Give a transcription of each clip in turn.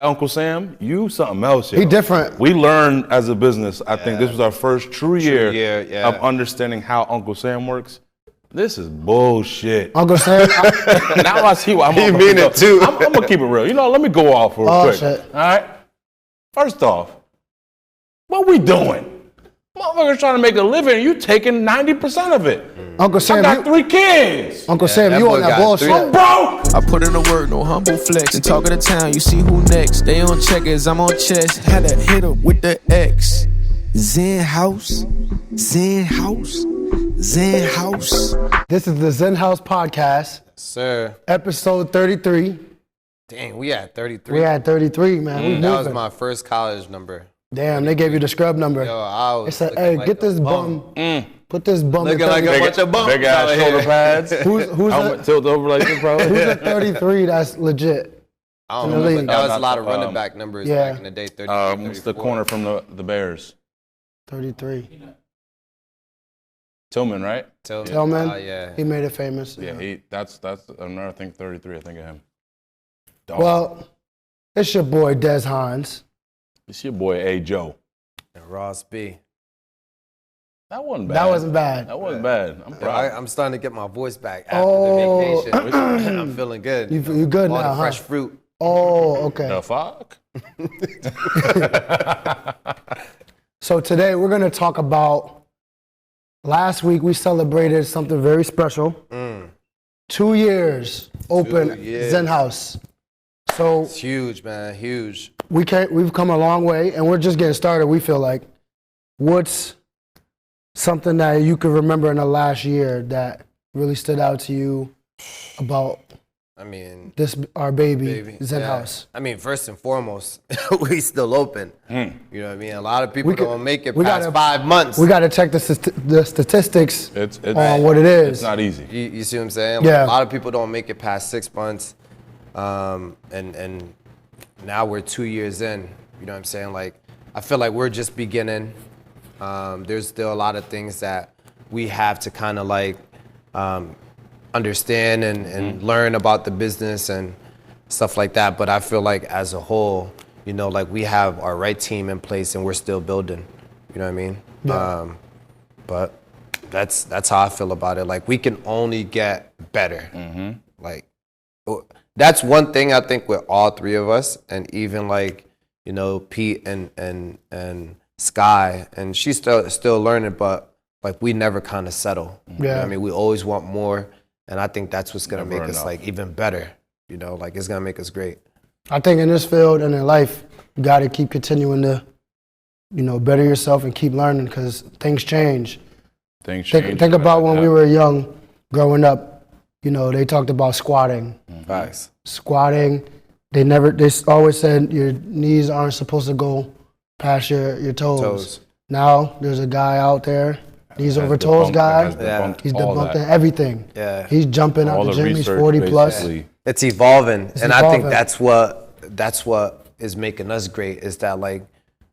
Uncle Sam, you something else. Yo. He different. We learned as a business. I think this was our first true year of understanding how Uncle Sam works. This is bullshit. Uncle Sam. Now I see why I'm You mean it too. I'm gonna keep it real. You know, let me go off real quick. Shit. All right. First off, what we doing? Motherfuckers trying to make a living. You taking 90% of it. Uncle Sam, I got 3 kids. Uncle Sam, you on that bullshit. I'm broke. I put in the work, no humble flex. And talk of the town, you see who next. They on checkers, I'm on chess. Had to hit him with the X. Xenhouse. This is the Xenhouse Podcast. Sir. Episode 33. Dang, we at 33. We had 33, man. We That moving. was my first college number. Damn, they gave you the scrub number. Yo, I was They said, looking hey, like get a this bum. Put this bum Looking in like a 33. bunch of bums Big ass out shoulder here. pads. Who's Helmet tilt over like this, probably. who's at 33 that's legit? I in don't the know, league? but that was No, a lot not of the, running back numbers yeah. back in the day. 30, It's the corner from the Bears. 33. Tillman, right? Tillman, Oh, yeah. he made it famous. Yeah, that's another thing. 33, I think of him. Dog. Well, it's your boy Des Hines. It's your boy A. Joe. And Ross B. That wasn't bad. That wasn't bad. That wasn't bad. I'm proud. I'm starting to get my voice back after the vacation. I'm feeling good. You good All now, the huh? fresh fruit. Oh, okay. The fuck? So today we're going to talk about, last week we celebrated something very special. 2 years open 2 years. Xenhouse. So It's huge, man. Huge. we've come a long way and we're just getting started. We feel like, what's something that you could remember in the last year that really stood out to you about I mean, our baby baby. Xenhouse? Yeah. I mean, first and foremost, we still open. You know what I mean? A lot of people don't make it we past gotta- 5 months. We got to check the statistics It's on what it is. It's not easy. You see what I'm saying? Yeah. A lot of people don't make it past 6 months. And now we're 2 years in. You know what I'm saying? Like, I feel like we're just beginning. There's still a lot of things that we have to kind of like understand and learn about the business and stuff like that. But I feel like as a whole, you know, like we have our right team in place and we're still building. You know what I mean? Yeah. But that's how I feel about it. Like we can only get better. Like that's one thing I think with all three of us, and even like, you know, Pete and Sky, and she's still learning, but like we never kind of settle. You know what I mean, we always want more, and I think that's what's gonna make us like even better. You know, like it's gonna make us great. I think in this field and in life, you got to keep continuing to, you know, better yourself and keep learning because things change. Things change. Think about when we were young, growing up. You know, they talked about squatting. Facts. Squatting, they always said your knees aren't supposed to go past your toes. Now there's a guy out there, knees over toes guy. He's debunking everything. Yeah. He's jumping out the gym. He's 40 plus. It's evolving, and I think evolving. that's what is making us great. Is that like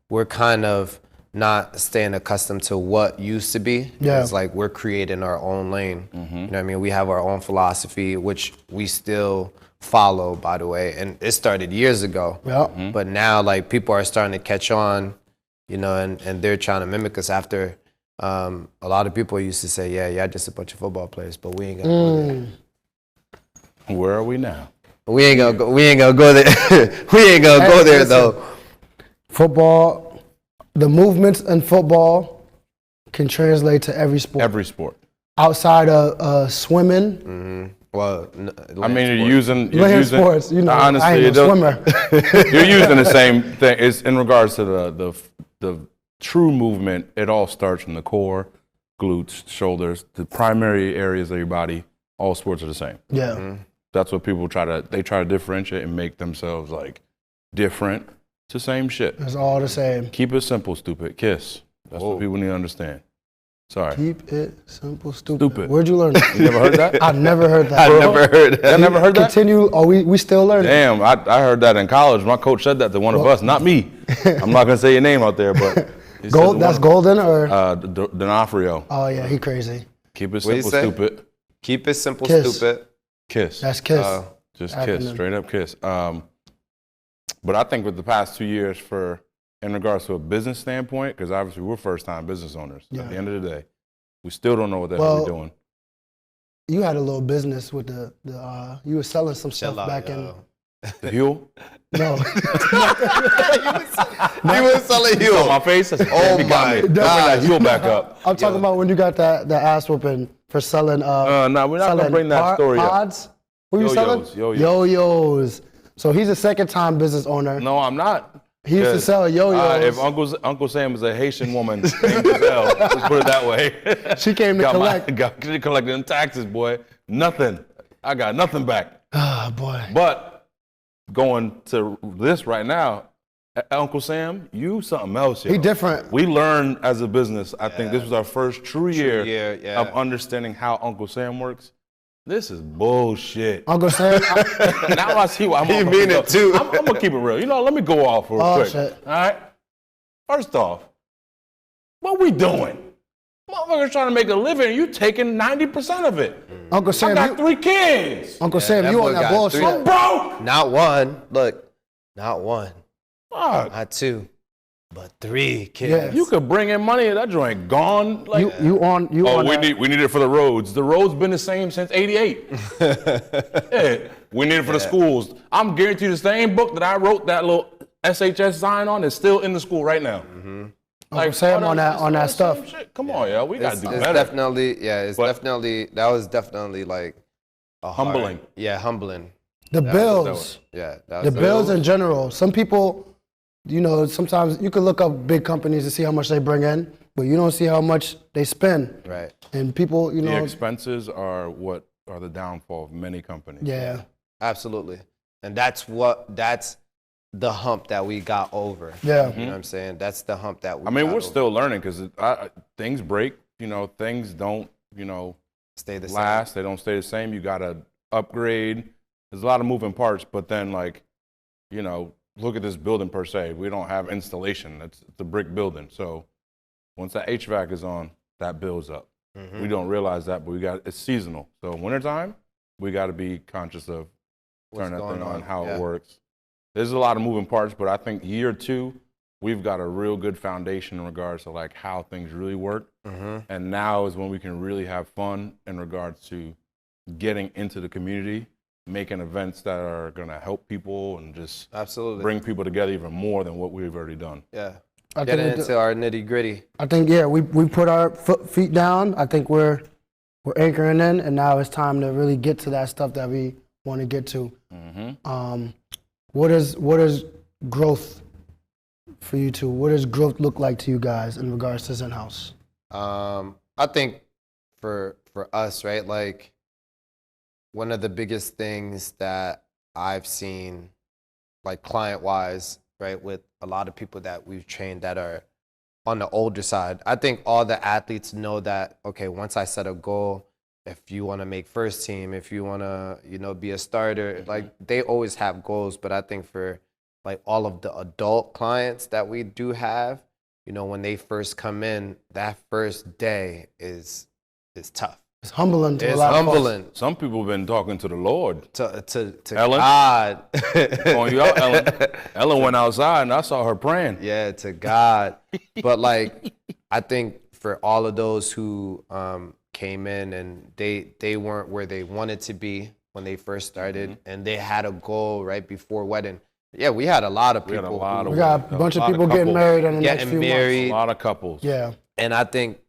we're kind of not staying accustomed to what used to be. Yeah. It's like we're creating our own lane. You know what I mean? We have our own philosophy, which we still follow, by the way. And it started years ago. Yeah. But now, like, people are starting to catch on, you know, and they're trying to mimic us after a lot of people used to say, yeah, just a bunch of football players, but we ain't gonna go there. Where are we now? We ain't gonna go there. We ain't gonna go there, though. Football, the movements in football can translate to every sport. Every sport. Outside of swimming. Well, I mean, you're using sports, you know, honestly, I ain't no swimmer. You're using the same thing. It's in regards to the true movement. It all starts from the core, glutes, shoulders, the primary areas of your body. All sports are the same. Yeah. That's what people try to differentiate and make themselves like different. It's the same shit. It's all the same. Keep it simple, stupid. Kiss. That's what people need to understand. Sorry. Keep it simple, stupid. Stupid. Where'd you learn that? You never heard that? I never heard that. I never heard that. You never heard that? Continue. Oh, we still learning. Damn, I heard that in college. My coach said that to one of us, not me. I'm not gonna say your name out there, but he said to That's one- Golden or? D'Onofrio. Oh yeah, he crazy. Keep it What'd you simple, say? stupid. Keep it simple, Kiss. stupid. Kiss. That's Kiss. Just kiss. Acronym. Straight up kiss. But I think with the past 2 years in regards to a business standpoint, because obviously we're first-time business owners. Yeah. At the end of the day, we still don't know what the hell we're doing. You had a little business with you were selling some stuff back in. The Huel? No. You were selling Huel. On my face? Oh my God. That Huel back up. I'm talking about when you got the ass whooping for selling. No, we're not going to bring that story pods. up. Who you selling? Yo-yos. So he's a second-time business owner. No, I'm not. He used to sell yo-yos. If Uncle Sam is a Haitian woman named Giselle, let's put it that way. She came to collect. She collected them taxes, boy. Nothing. I got nothing back. Oh, boy. But going to this right now, Uncle Sam, you something else. Yo. He different. We learned as a business, I think this was our first true year of of understanding how Uncle Sam works. This is bullshit. Uncle Sam. Now I see why I'm You mean it too. I'm going to keep it real. Let me go off real quick. Shit. All right? First off, what we doing? Motherfuckers trying to make a living, you taking 90% of it. Uncle Sam, I got 3 kids. Uncle Sam, you on that bullshit. I'm broke. Not one. Look, not one. Fuck. Not 2, but 3 kids. Yeah. You could bring in money, that joint gone. Like, You on we need it for the roads. The roads been the same since '88. Yeah, we need it for the schools. I'm guaranteed the same book that I wrote that little SHS sign on is still in the school right now. Mm-hmm. Uncle Sam on that stuff. Shit. Come on, yo, we gotta do it's better. That was definitely like a Humbling. Humbling. The bills. The bills in general. Some people, sometimes you can look up big companies to see how much they bring in, but you don't see how much they spend. Right. And people, the expenses are what are the downfall of many companies. Yeah. Absolutely. And that's the hump that we got over. Yeah. You know what I'm saying? That's the hump that we we're over. still learning because things break. Things don't, stay the last. same. They don't stay the same. You got to upgrade. There's a lot of moving parts, but then look at this building per se. We don't have installation. It's a brick building. So once that HVAC is on, that builds up. Mm-hmm. We don't realize that, but it's seasonal. So wintertime, we got to be conscious of turning that thing on, how it works. There's a lot of moving parts, but I think year 2, we've got a real good foundation in regards to how things really work. Mm-hmm. And now is when we can really have fun in regards to getting into the community, making events that are going to help people and just absolutely bring people together even more than what we've already done. Yeah. Get into our nitty gritty. I think, we put our feet down. I think we're anchoring in, and now it's time to really get to that stuff that we want to get to. Mm-hmm. What is growth for you two? What does growth look like to you guys in regards to Xenhouse? I think for us, right, one of the biggest things that I've seen, client-wise, right, with a lot of people that we've trained that are on the older side, I think all the athletes know that, okay, once I set a goal, if you want to make first team, if you want to, be a starter, they always have goals. But I think for all of the adult clients that we do have, when they first come in, that first day is tough. It's humbling to a It's lot of humbling. folks. Some people have been talking to the Lord. To Ellen? God. Calling you out, Ellen. Ellen went outside and I saw her praying. Yeah, to God. But I think for all of those who came in and they weren't where they wanted to be when they first started, and they had a goal right before wedding. Yeah, we had a lot of people. We got a bunch of people getting married in the next few months. A lot of couples. Yeah. And I think,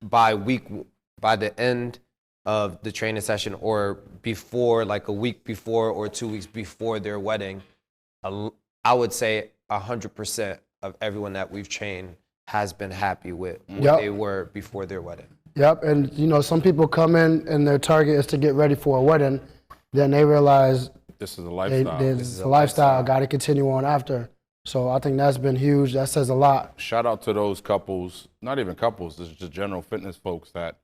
by the end of the training session or before, a week before or 2 weeks before their wedding, I would say 100% of everyone that we've trained has been happy with what they were before their wedding. Yep, and some people come in and their target is to get ready for a wedding, then they realize this is a lifestyle. This is a lifestyle, got to continue on after. So I think that's been huge. That says a lot. Shout out to those couples, not even couples, this is just general fitness folks that,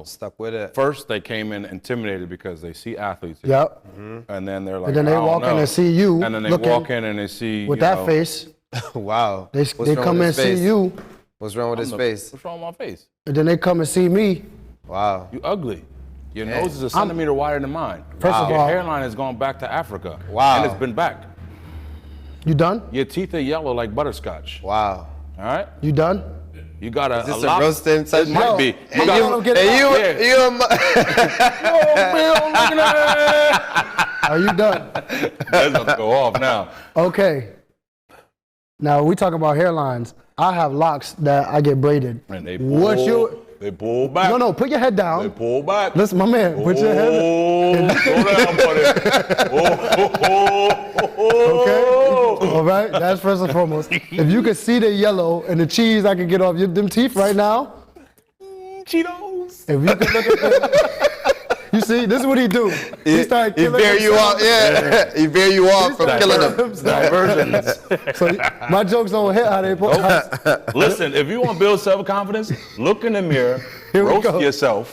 stuck with it. First they came in intimidated because they see athletes. Yep. Mm-hmm. And then they're like, and then they walk in and see you. And then they walk in and they see with that face. Wow. They come and see you. What's wrong with his face? What's wrong with my face? And then they come and see me. Wow. You ugly. Your nose is a centimeter wider than mine. First of Your all- hairline has gone back to Africa. Wow. And it's been back. You done? Your teeth are yellow like butterscotch. Wow. All right? You done? You got a Is this a lot. roasting session? It might be. And got- you, don't get and it you, out. you, Bill, looking at Are you done? That's about to go off now. Okay. Now we talk about hairlines. I have locks that I get braided. And they What pull back. No, put your head They down. pull back. Listen, my man, put your head. Oh, slow down, buddy. Okay. All right. That's first and foremost. If you can see the yellow and the cheese, I can get off them teeth right now. Cheetos. If you can look at the, you see, this is what he do. He started he killing bear you himself. off. Yeah, he bear you off from killing them. Diversions. So my jokes don't hit how they put. Listen, if you want to build self-confidence, look in the mirror, Here we roast go. yourself,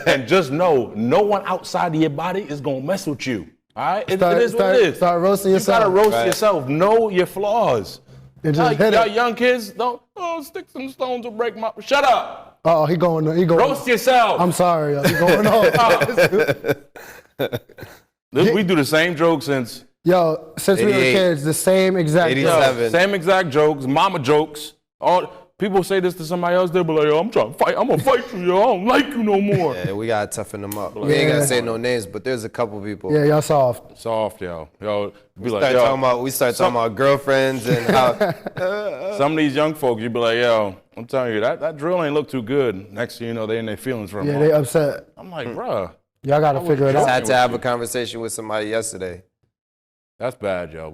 and just know no one outside of your body is going to mess with you. All right? It is what it is. Start roasting You got to yourself. roast yourself. Know your flaws. And just hit Y'all it. young kids, don't, sticks and stones will break my... Shut up. Oh, he going. Roast yourself. I'm sorry, yo. He going on. We do the same joke since... Yo, since we were 88. kids, the same exact. 87. joke. Seven. Same exact jokes, mama jokes. All people say this to somebody else, they'll be like, yo, I'm trying to fight. I'm gonna fight you, yo. I don't like you no more. Yeah, we gotta toughen them up. We ain't Yeah. gonna say no names, but there's a couple people. Yeah, y'all soft. Soft, yo. Yo, be like, Start yo. talking about, we start talking about girlfriends and how. Some of these young folks, you be like, yo, I'm telling you, that drill ain't look too good. Next thing you know, they in their feelings for a Yeah, month. they upset. I'm like, bruh, Y'all got to figure it I out. had to have a conversation with somebody yesterday. that's bad, yo.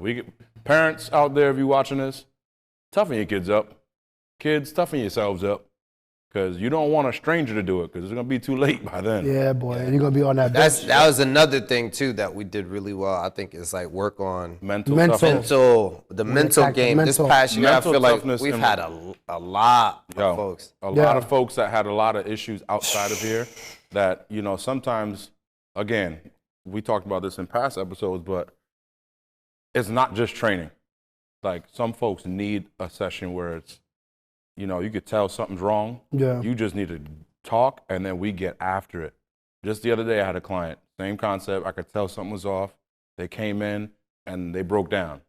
Parents out there, if you watching this, toughen your kids up. Kids, toughen yourselves up. Because you don't want a stranger to do it, because it's going to be too late by then. Yeah, boy, you're gonna be on that bench. That was another thing too that we did really well. I think is like work on Mental Mental. toughness. the mental attack the game. This mental. past year, I Mental feel like toughness we've and- had a lot of Yo, folks. a Yeah. lot of folks that had a lot of issues outside of here that, sometimes, again, we talked about this in past episodes, but it's not just training. Like, some folks need a session where it's, you could tell something's wrong. Yeah. You just need to talk, and then we get after it. Just the other day, I had a client, same concept. I could tell something was off. They came in, and they broke down.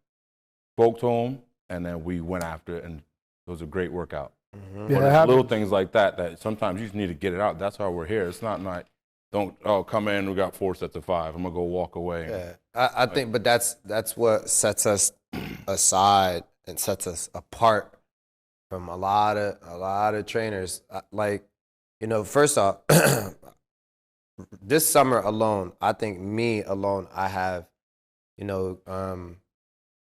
Spoke to them, and then we went after it, and it was a great workout. Yeah, But it it's happens. little things like that sometimes you just need to get it out. That's why we're here. It's not like, come in, we got 4 sets of 5. I'm going to go walk away. Yeah, I think, but that's what sets us aside and sets us apart from a lot of trainers. First off, this summer alone, I think me alone, I have,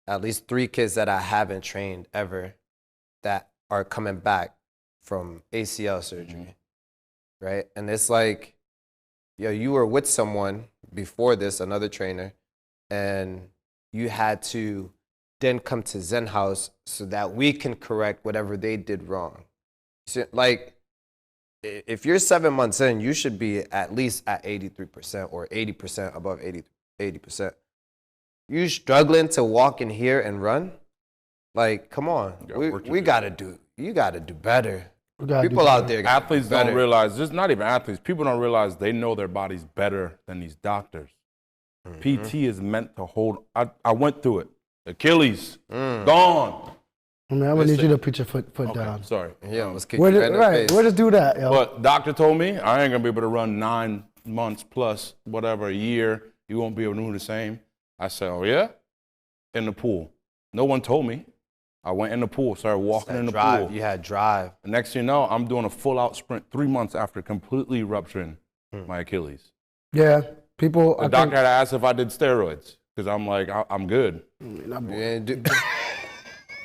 at least 3 kids that I haven't trained ever that are coming back from ACL surgery, right? And it's like, you were with someone before this, another trainer, and you had to then come to Xenhouse so that we can correct whatever they did wrong. So, like, if you're 7 months in, you should be at least at 83% or 80% above 80%. You struggling to walk in here and run? Like, come on. You gotta do better. We gotta do People out there, Athletes better. don't realize, just not even athletes, people don't realize they know their bodies better than these doctors. PT is meant to hold. I went through it. Achilles, gone. I mean, I'm gonna need you to put your foot down. Sorry. Yeah, let's kick Where you right in the face. where just do that, yo? But doctor told me I ain't gonna be able to run 9 months plus whatever, a year. You won't be able to do the same. I said, oh yeah? In the pool. No one told me. I went in the pool, started walking in the drive. pool. You had drive. The next thing you know, I'm doing a full out sprint 3 months after completely rupturing my Achilles. Yeah, people. The doctor had asked if I did steroids because I'm like, I'm good.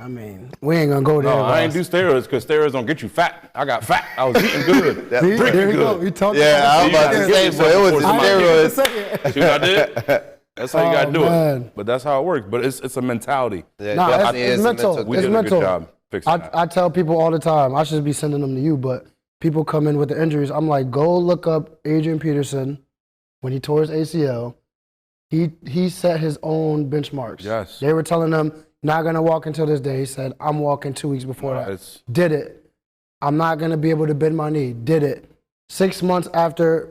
I mean, we ain't gonna go there. No, I ain't boss. do steroids because steroids don't get you fat. I got fat. I was eating good. See, Drinking there you go. good. You talking Yeah, I was about to Yeah, say, yeah, boy, it was the I I steroids. ain't say it. See what I did? That's how you gotta do man. it. But that's how it works. But it's a mentality. Yeah, Nah, definitely it's is a mental. We It's did a mental. good job fixing that. I tell people all the time, I should be sending them to you, but people come in with the injuries. I'm like, go look up Adrian Peterson when he tore his ACL. He set his own benchmarks. Yes. They were telling him, not going to walk until this day. He said, I'm walking 2 weeks before that. It's- Did it. I'm not going to be able to bend my knee. Did it. 6 months after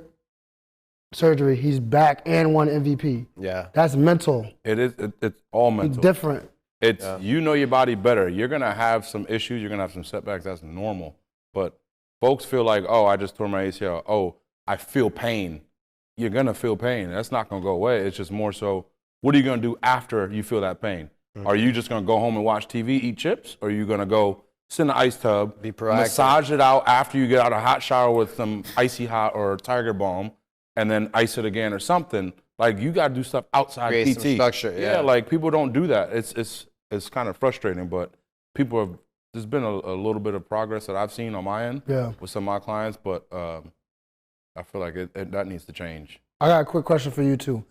surgery. He's back and won MVP. Yeah. That's mental. It is. It's all mental. It's different. It's you know your body better. You're gonna have some issues. You're gonna have some setbacks. That's normal. But folks feel like, oh, I just tore my ACL. Oh, I feel pain. You're gonna feel pain. That's not gonna go away. It's just more so. What are you gonna do after you feel that pain? Are you just gonna go home and watch TV, eat chips, or are you gonna go sit in the ice tub, be proactive, massage it out after you get out of a hot shower with some icy hot or Tiger Balm, and then ice it again or something? Like you gotta do stuff outside create PT. some structure. Yeah, like people don't do that. It's kind of frustrating, but people have. There's been a little bit of progress that I've seen on my end with some of my clients, but I feel like that needs to change. I got a quick question for you too.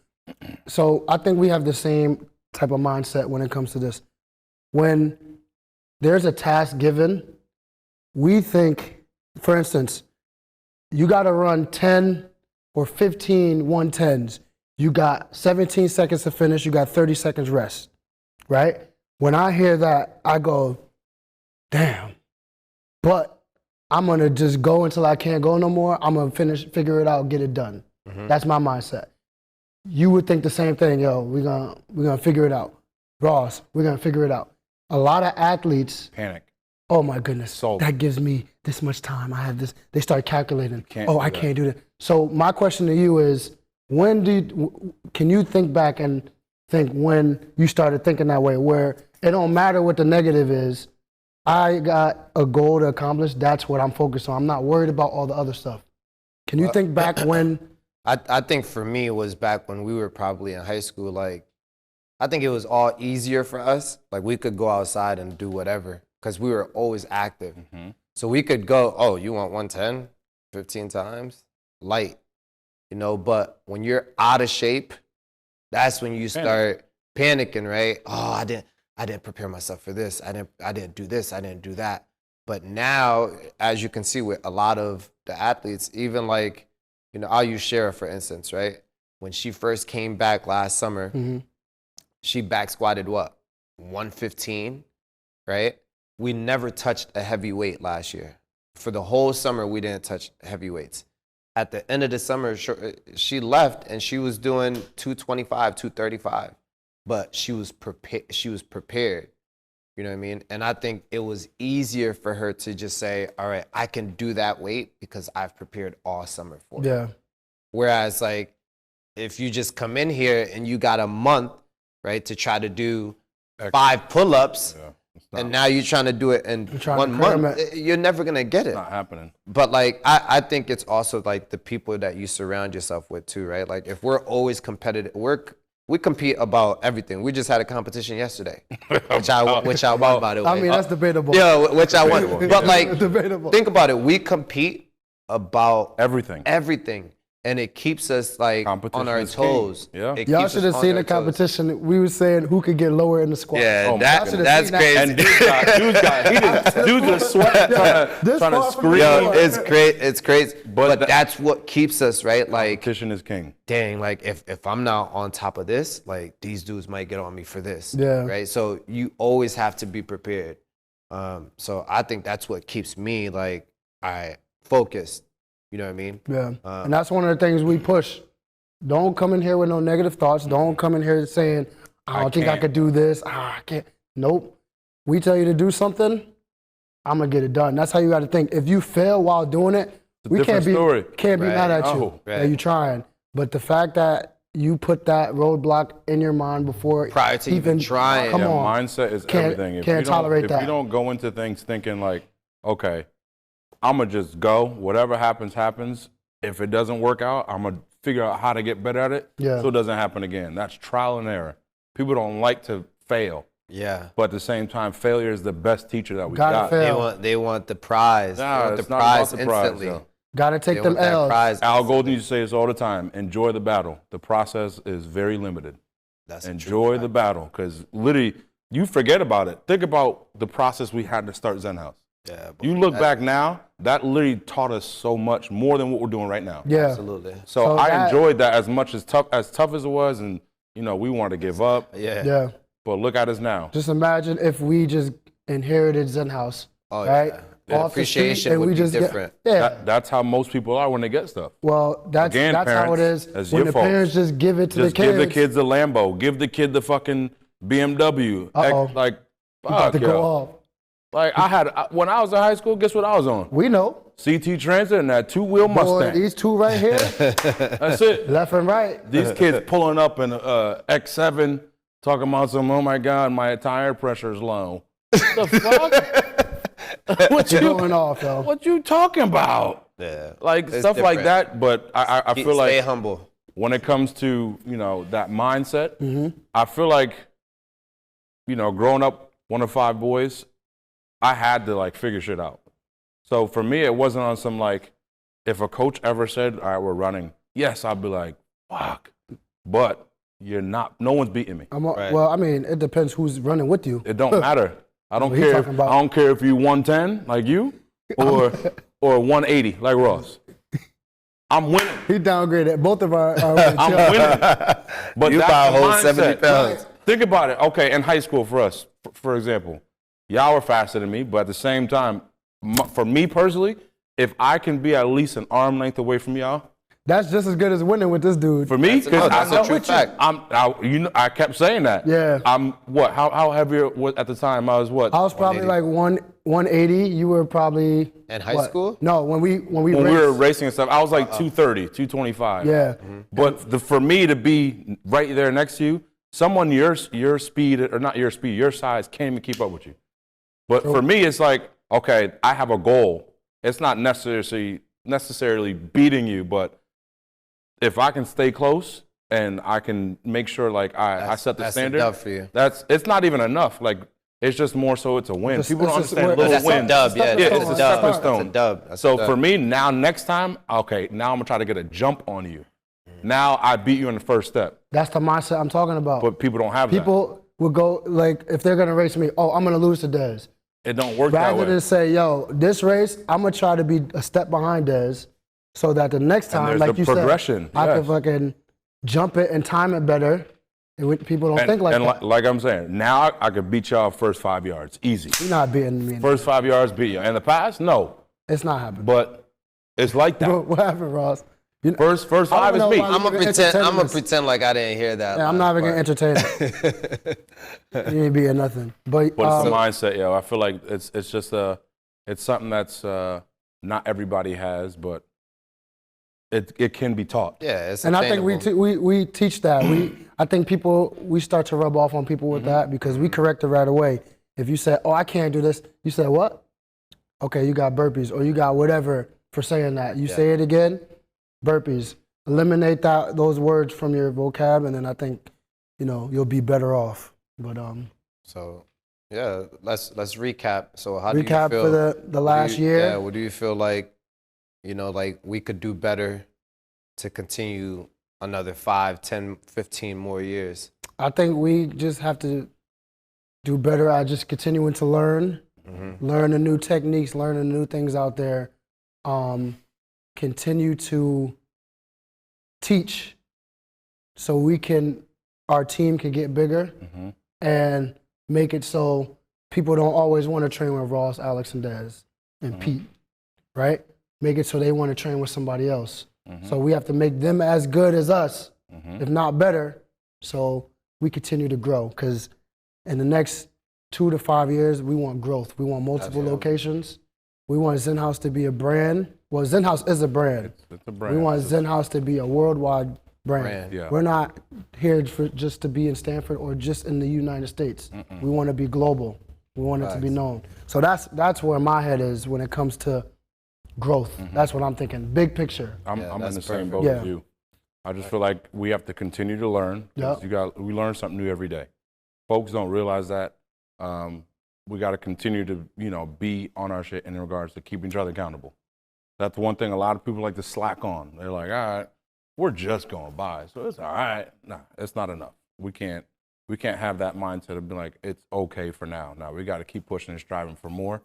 So I think we have the same type of mindset when it comes to this. When there's a task given, we think, for instance, you got to run 10 or 15 110s. You got 17 seconds to finish. You got 30 seconds rest, right? When I hear that, I go, damn. But I'm going to just go until I can't go no more. I'm going to figure it out, get it done. That's my mindset. You would think the same thing. Yo, we're gonna figure it out. Ross, we're going to figure it out. A lot of athletes panic. Oh my goodness, So that gives me this much time. I have this. They start calculating. I can't do that. So my question to you is, can you think back and think when you started thinking that way, where it don't matter what the negative is, I got a goal to accomplish, that's what I'm focused on. I'm not worried about all the other stuff. Can you think back when? I think for me it was back when we were probably in high school. Like, I think it was all easier for us. Like, we could go outside and do whatever because we were always active. So we could go, oh, you want 110 15 times? Light. You know, but when you're out of shape, that's when you start panicking, right? Oh, I didn't prepare myself for this. I didn't do this. I didn't do that. But now, as you can see with a lot of the athletes, even like, you know, I'll use Shara, for instance, right? When she first came back last summer, she back squatted what? 115, right? We never touched a heavy weight last year. For the whole summer, we didn't touch heavy weights. At the end of the summer, she left and she was doing 225, 235, but she was prepared. You know what I mean? And I think it was easier for her to just say, all right, I can do that weight because I've prepared all summer for it. Yeah. Whereas, like, if you just come in here and you got a month, right, to try to do 5 pull-ups, and now you're trying to do it in 1 month, you're never going to get it. It's not happening. But, like, I think it's also, like, the people that you surround yourself with, too, right? Like, if we're always competitive, we compete about everything. We just had a competition yesterday, which I won, by the way. I mean, that's debatable. Yeah, which I won. But, like, debatable. Think about it. We compete about Everything. And it keeps us, like, on our is toes. king. Yeah. Y'all should have seen the competition. We were saying who could get lower in the squat. Yeah, that's crazy. And dude just sweating, trying to scream. Yo, it's crazy. But that's what keeps us, right? Like, competition is king. Dang, like, if I'm not on top of this, like, these dudes might get on me for this. Yeah. Right? So you always have to be prepared. So I think that's what keeps me, like, focused. You know what I mean? Yeah. And that's one of the things we push. Don't come in here with no negative thoughts. Don't come in here saying, I don't think I could do this. I can't. Nope. We tell you to do something, I'm going to get it done. That's how you got to think. If you fail while doing it, we can't be mad at you that you're trying. But the fact that you put that roadblock in your mind prior to even trying. Come on. Mindset is everything. Can't tolerate that. If you don't go into things thinking like, okay, I'm going to just go. Whatever happens, happens. If it doesn't work out, I'm going to figure out how to get better at it so it doesn't happen again. That's trial and error. People don't like to fail. Yeah. But at the same time, failure is the best teacher that we got. They want the prize. Nah, they want it's the not prize about the prize, instantly. Got to take them L's. Al Golden used to say this all the time. Enjoy the battle. The process is very limited. Enjoy the battle, because literally, you forget about it. Think about the process we had to start Xenhouse. Yeah, you look back now, that literally taught us so much more than what we're doing right now. Yeah, absolutely. So I enjoyed that as much as tough as it was, and you know we wanted to give up. Yeah. But look at us now. Just imagine if we just inherited Xenhouse, right? off the street, appreciation and would we be just different. That's how most people are when they get stuff. Well, that's how it is that's when your the fault. parents just give it to Just the kids. give the kids a Lambo. Give the kid the fucking BMW. Like, About fuck, to go yo. off. Like, when I was in high school, guess what I was on? We know. CT Transit and that two-wheel Boy, Mustang. these two right here, That's it. left and right. These kids pulling up in a X7 talking about some, oh my God, my tire pressure's low. What the fuck? What you Going off, though. What you talking about? Yeah. Like It's stuff like different. that. But I feel like stay humble. when it comes to, that mindset, I feel like, growing up one of 5 boys, I had to like figure shit out. So for me, it wasn't on some like, if a coach ever said, all right, we're running, yes, I'd be like, fuck. But you're not, no one's beating me. Right. Well, I mean, it depends who's running with you. It don't matter. I don't What he care. talking about? I don't care if you 110 like you or 180 like Ross. I'm winning. He downgraded both of our. I'm winning. But You that's buy a the whole mindset. 70 pounds. Think about it. Okay, in high school for us, for example, y'all were faster than me, but at the same time, for me personally, if I can be at least an arm length away from y'all, That's just as good as winning with this dude. for me, because That's a true with fact. I kept saying that. Yeah. I'm what? How heavy was at the time? I was what? I was probably 180. like 180. You were probably In high what? school? No, when we when we were racing and stuff, I was like 230, 225. Yeah. But for me to be right there next to you, someone your speed, or not your speed, your size can't even keep up with you. But for me, it's like, okay, I have a goal. It's not necessarily beating you, but if I can stay close and I can make sure like I set the standard, That's enough for you. it's not even enough. Like, it's just more so it's a win. It's People don't just understand where- little That's a wins. dub, yeah. Yeah, it's a stepping That's stone. a dub. That's So a dub. for me, now next time, okay, now I'm gonna try to get a jump on you. Now I beat you in the first step, That's the mindset I'm talking about. but people don't have People will go like if they're gonna race me. Oh, I'm gonna lose to Dez. that. It don't work that Rather way. than say, yo, this race, I'm gonna try to be a step behind Dez, so that the next time, there's like the you progression, said, I yes. can fucking jump it and time it better. And people don't think like that. Like I'm saying, now I could beat y'all first 5 yards, easy. You're not beating me. First 5 yards, beat you. In the past, no, It's not happening. but it's like that. What happened, Ross? You know, First I 5 don't is know me. why I'm gonna pretend. entertaining I'm gonna this. pretend like I didn't hear that. I'm not even gonna last entertain it. You ain't beating nothing. But But it's the mindset, yo. I feel like it's just it's something that's not everybody has, but it can be taught. Yeah, it's and I think attainable. we teach that. I think we start to rub off on people with that because we correct it right away. If you say, "Oh, I can't do this," you say, "What?" Okay, you got burpees or you got whatever for saying that. You say it again, burpees. Eliminate those words from your vocab, and then I think you'll be better off. But So yeah, let's recap. So how do you recap feel for the last year. Yeah, what do you feel like? Like we could do better to continue another 5, 10, 15 more years. I think we just have to do better at just continuing to learn, learn the new techniques, learn the new things out there, continue to teach so our team can get bigger and make it so people don't always want to train with Ross, Alex, and Dez and Pete, right? Make it so they want to train with somebody else. So we have to make them as good as us, if not better, so we continue to grow. Because in the next 2 to 5 years, we want growth. We want multiple locations. We want Xenhouse to be a brand. Well, Xenhouse is a brand. It's a brand. We want Xenhouse to be a worldwide brand. Yeah. We're not here just to be in Stanford or just in the United States. We want to be global. We want it to be known. So that's where my head is when it comes to growth. That's what I'm thinking. Big picture. I'm in that's the same perfect. boat Yeah. as you. I just feel like we have to continue to learn. 'Cause we learn something new every day. Folks don't realize that. We got to continue to be on our shit in regards to keeping each other accountable. That's one thing a lot of people like to slack on. They're like, all right, we're just going by, so it's all right. Nah, it's not enough. We can't have that mindset of being like, it's okay for now. Now we got to keep pushing and striving for more.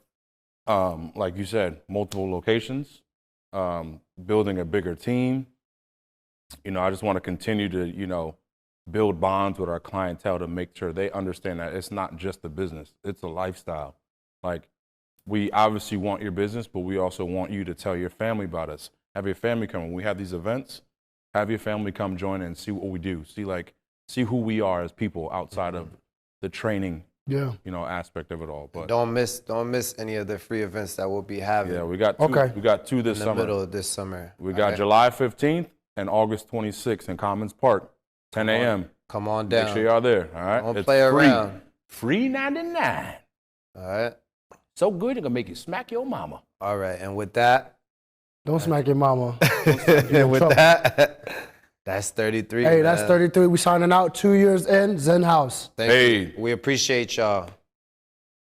Like you said, multiple locations, building a bigger team. I just want to continue to, build bonds with our clientele to make sure they understand that it's not just a business, it's a lifestyle. Like, we obviously want your business, but we also want you to tell your family about us. Have your family come. When we have these events, have your family come join and see what we do. See who we are as people outside of the training, aspect of it all. But don't miss any of the free events that we'll be having. Yeah, we got two this summer. In the middle of this summer. We got July 15th and August 26th in Commons Park, 10 a.m. Come on down. Make sure y'all there. All right. Don't play around. Free 99. All right. So good, it's gonna make you smack your mama. All right, and with that, don't smack your mama. And with that, that's 33. Hey, that's 33. We signing out 2 years in Xenhouse. Thank you. We appreciate y'all.